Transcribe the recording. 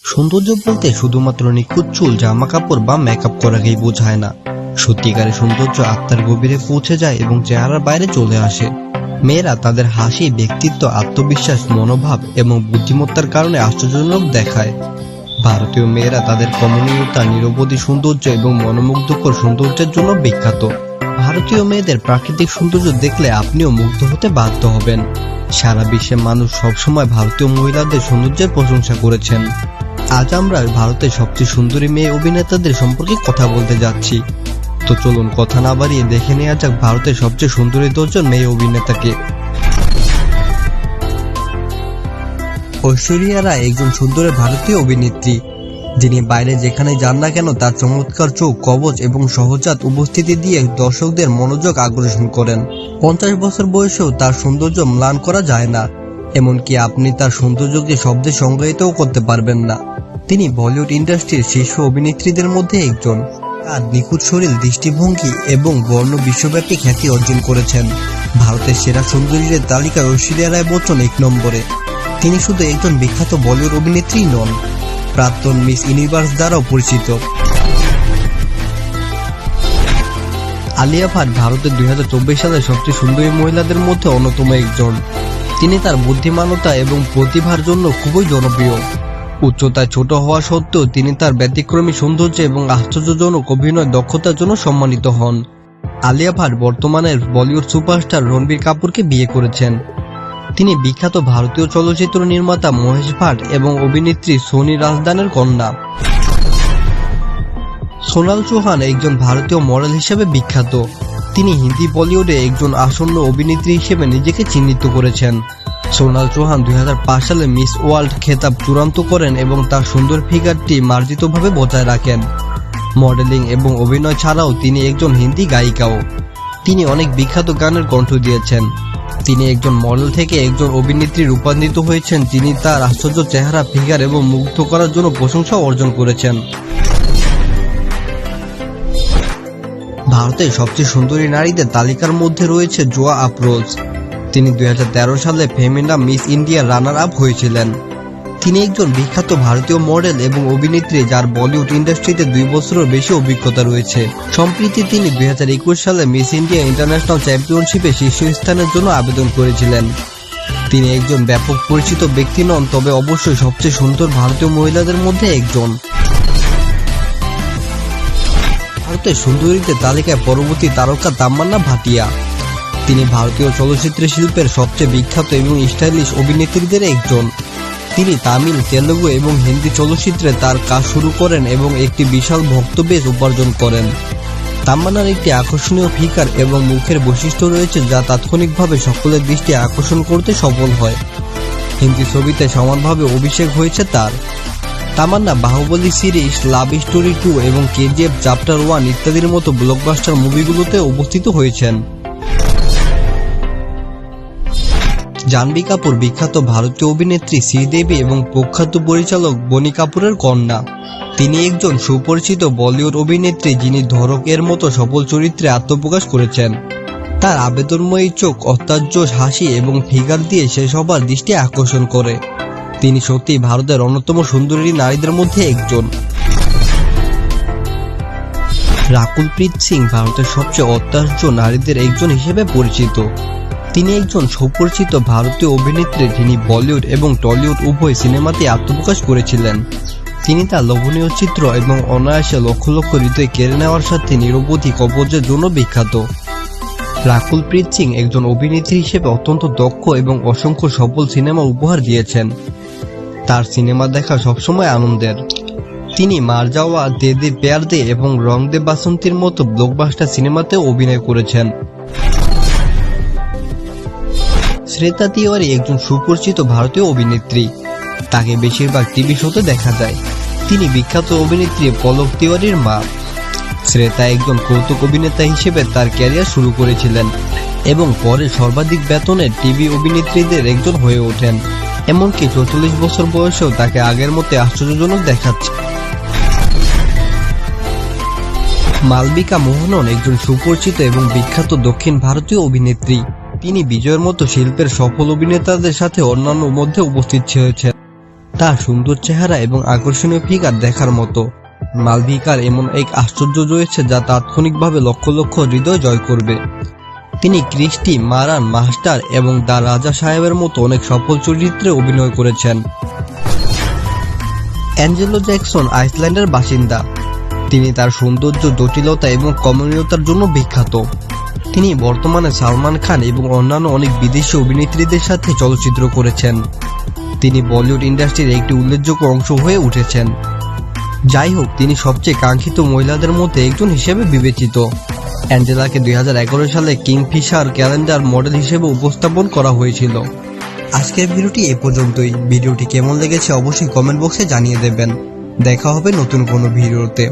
সৌন্দর্য বলতে শুধুমাত্র নিখুঁত চুল, জামা কাপড় বা মেকআপ করাকেই বোঝায় না। সত্যিকারের সৌন্দর্য আত্মার গভীরে পৌঁছে যায় এবং চেহারার বাইরে চলে আসে। মেয়েরা তাদের হাসি, ব্যক্তিত্ব, আত্মবিশ্বাস, মনোভাব এবং বুদ্ধিমত্তার কারণে আশ্চর্যজনক দেখায়। ভারতীয় মেয়েরা তাদের কমনীয়তা, নিরবধি সৌন্দর্য এবং মনোমুগ্ধকর সৌন্দর্যের জন্য বিখ্যাত। ভারতীয় মেয়েদের প্রাকৃতিক সৌন্দর্য দেখলে আপনিও মুগ্ধ হতে বাধ্য হবেন। সারা বিশ্বে মানুষ সবসময় ভারতীয় মহিলাদের সৌন্দর্যের প্রশংসা করেছেন। আজ আমরা ভারতের সবচেয়ে সুন্দরী মেয়ে অভিনেতাদের সম্পর্কে কথা বলতে যাচ্ছি। তো চলুন কথা না বাড়িয়ে দেখে নেওয়া যাক ভারতের সবচেয়ে সুন্দরী 10 জন মেয়ে অভিনেতাকে। ঐশ্বরিয়া রায় একজন সুন্দর ভারতীয় অভিনেত্রী, যিনি বাইরে যেখানে যান না কেন তার চমৎকার চোখ, কবচ এবং সহজাত উপস্থিতি দিয়ে দর্শকদের মনোযোগ আকর্ষণ করেন। 50 বছর বয়সেও তার সৌন্দর্য ম্লান করা যায় না, এমনকি আপনি তার সৌন্দর্যকে শব্দে সংজ্ঞায়িতও করতে পারবেন না। তিনি বলিউড ইন্ডাস্ট্রির শীর্ষ অভিনেত্রীদের মধ্যে একজন। তার নিখুঁত শরীর, দৃষ্টিভঙ্গি এবং বর্ণ বিশ্বব্যাপী খ্যাতি অর্জন করেছেন। ভারতের সেরা সুন্দরীদের তালিকায় ঐশ্বরিয়া রায় বচ্চন 1 নম্বরে। তিনি শুধু একজন বিখ্যাত বলিউড অভিনেত্রী নন, প্রাক্তন মিস ইউনিভার্স দ্বারাও পরিচিত। আলিয়া ভাট ভারতের 2024 সালের সবচেয়ে সুন্দরী মহিলাদের মধ্যে অন্যতম একজন। তিনি তার বুদ্ধিমানতা এবং প্রতিভার জন্য খুবই জনপ্রিয়। উচ্চতায় ছোট হওয়া সত্ত্বেও তিনি তার ব্যতিক্রমী সৌন্দর্য এবং আশ্চর্যজনক অভিনয় দক্ষতার জন্য সম্মানিত হন। আলিয়া ভাট বর্তমানে বলিউড সুপারস্টার রণবীর কাপুরকে বিয়ে করেছেন। তিনি বিখ্যাত ভারতীয় চলচ্চিত্র নির্মাতা মহেশ ভাট এবং অভিনেত্রী সোনি রাজদানের কন্যা। সোনাল চৌহান একজন ভারতীয় মডেল হিসেবে বিখ্যাত। তিনি হিন্দি বলিউডে একজন আসন্ন অভিনেত্রী হিসেবে নিজেকে চিহ্নিত করেছেন। সোনাল চৌহান 2005 সালে মিস ওয়ার্ল্ড খেতাব চূড়ান্ত করেন এবং তার সুন্দর ফিগারটি মার্জিতভাবে বজায় রাখেন। মডেলিং এবং অভিনয় ছাড়াও তিনি একজন হিন্দি গায়িকাও। তিনি অনেক বিখ্যাত গানের কণ্ঠ দিয়েছেন। তিনি একজন মডেল থেকে একজন অভিনেত্রী রূপান্তরিত হয়েছেন, যিনি তার আশ্চর্য চেহারা, ফিগার এবং মুগ্ধ করার জন্য প্রশংসা অর্জন করেছেন। ভারতের সবচেয়ে সুন্দরী নারীদের তালিকার মধ্যে রয়েছে জোয়া আফরোজ। তিনি 2013 সালে Femina Miss India runner up হয়েছিলেন। তিনি একজন বিখ্যাত ভারতীয় মডেল এবং অভিনেত্রী যার বলিউড ইন্ডাস্ট্রিতে 2 বছরের বেশি অভিজ্ঞতা রয়েছে। সম্প্রতি তিনি 2021 সালে মিস ইন্ডিয়া ইন্টারন্যাশনাল চ্যাম্পিয়নশিপে শীর্ষস্থানের জন্য আবেদন করেছিলেন। তিনি একজন ব্যাপক পরিচিত ব্যক্তি নন, তবে অবশ্যই সবচেয়ে সুন্দর ভারতীয় মহিলাদের মধ্যে একজন। ভারতের সুন্দরীদের তালিকায় পরবর্তী তারকা তামান্না ভাটিয়া। তিনি ভারতীয় চলচ্চিত্র শিল্পের সবচেয়ে বিখ্যাত এবং স্টাইলিশ অভিনেত্রীদের একজন। তিনি তামিল, তেলুগু এবং হিন্দি চলচ্চিত্রে তার কাজ শুরু করেন এবং একটি বিশাল ভক্তবেশ উপার্জন করেন। তামান্নার একটি আকর্ষণীয় ফিগার এবং মুখের বৈশিষ্ট্য রয়েছে যা তাৎক্ষণিকভাবে সকলের দৃষ্টি আকর্ষণ করতে সফল হয়। হিন্দি ছবিতে সমানভাবে অভিষেক হয়েছে তার। তামান্না বাহুবলী সিরিজ, লাভ স্টোরি 2 এবং কেজিএফ চ্যাপ্টার 1 ইত্যাদির মতো ব্লকবাস্টার মুভিগুলোতে উপস্থিত হয়েছেন। জাহ্নবী কাপুর বিখ্যাত ভারতীয় অভিনেত্রী শ্রীদেবী এবং প্রখ্যাত পরিচালক বনি কাপুরের কন্যা। তিনি একজন সুপরিচিত বলিউড অভিনেত্রী যিনি ধরক এর মতো সফল চরিত্রে আত্মপ্রকাশ করেছেন। তার আবেদনময়ী চোখ, অত্যাশ্চর্য হাসি এবং ফিগার দিয়ে সে সবার দৃষ্টি আকর্ষণ করে। তিনি সত্যিই ভারতের অন্যতম সুন্দরী নারীদের মধ্যে একজন। রাকুল প্রীত সিং ভারতের সবচেয়ে অত্যাশ্চর্য নারীদের একজন হিসেবে পরিচিত। তিনি একজন সুপরিচিত ভারতীয় অভিনেত্রী যিনি বলিউড এবং টলিউড উভয় সিনেমাতে আত্মপ্রকাশ করেছিলেন। তিনি তার লোভনীয় চিত্র এবং অনায়াসে লক্ষ লক্ষ হৃদয় কেড়ে নেওয়ার সাথে নিরবধি কবচের জন্য বিখ্যাত। রাকুল প্রীত সিং একজন অভিনেত্রী হিসেবে অত্যন্ত দক্ষ এবং অসংখ্য সফল সিনেমা উপহার দিয়েছেন। তার সিনেমা দেখা সবসময় আনন্দের। তিনি মার যাওয়া, দে দে প্যার দে এবং রং দে বাসন্তীর মতো ব্লকবাস্টার সিনেমাতেও অভিনয় করেছেন। শ্বেতা তিওয়ারি একজন সুপরিচিত ভারতীয় অভিনেত্রী। তাকে বেশিরভাগ টিভি শোতে দেখা যায়। তিনি বিখ্যাত অভিনেত্রী পলক তিওয়ারির মা। শ্বেতা একজন কৌতুক অভিনেতা হিসেবে তার ক্যারিয়ার শুরু করেছিলেন এবং পরে সর্বাধিক বেতনের টিভি অভিনেত্রীদের একজন হয়ে ওঠেন। এমনকি 44 বছর বয়সেও তাকে আগের মতো আশ্চর্যজনক দেখাচ্ছে। মালবিকা মোহনন একজন সুপরিচিত এবং বিখ্যাত দক্ষিণ ভারতীয় অভিনেত্রী। তিনি বিজয়ের মতো শিল্পের সফল অভিনেতাদের সাথে অন্যান্য মধ্যে উপস্থিত হয়েছেন। তার সুন্দর চেহারা এবং আকর্ষণীয় ফিগার দেখার মতো। মালভিকার এমন এক আশ্চর্য রয়েছে যা তাৎক্ষণিকভাবে লক্ষ লক্ষ হৃদয় জয় করবে। তিনি ক্রিস্টি, মারান, মাস্টার এবং দ্য রাজা সাহেবের মতো অনেক সফল চরিত্রে অভিনয় করেছেন। অ্যাঞ্জেলো জ্যাকসন আইসল্যান্ডের বাসিন্দা। তিনি তার সৌন্দর্য, জটিলতা এবং কমনীয়তার জন্য বিখ্যাত। তিনি বর্তমানে সালমান খান এবং অন্যান্য অনেক বিদেশি অভিনেত্রীদের সাথে চলচ্চিত্র করেছেন। তিনি বলিউড ইন্ডাস্ট্রির একটি উল্লেখযোগ্য অংশ হয়ে উঠেছেন। যাই হোক, তিনি সবচেয়ে কাঙ্ক্ষিত মহিলাদের মধ্যে একজন হিসেবে বিবেচিত। অ্যাঞ্জেলাকে 2011 সালে কিংফিশার ক্যালেন্ডার মডেল হিসেবে উপস্থাপন করা হয়েছিল। আজকের ভিডিওটি এ পর্যন্তই। ভিডিওটি কেমন লেগেছে অবশ্যই কমেন্ট বক্সে জানিয়ে দেবেন। দেখা হবে নতুন কোনো ভিডিওতে।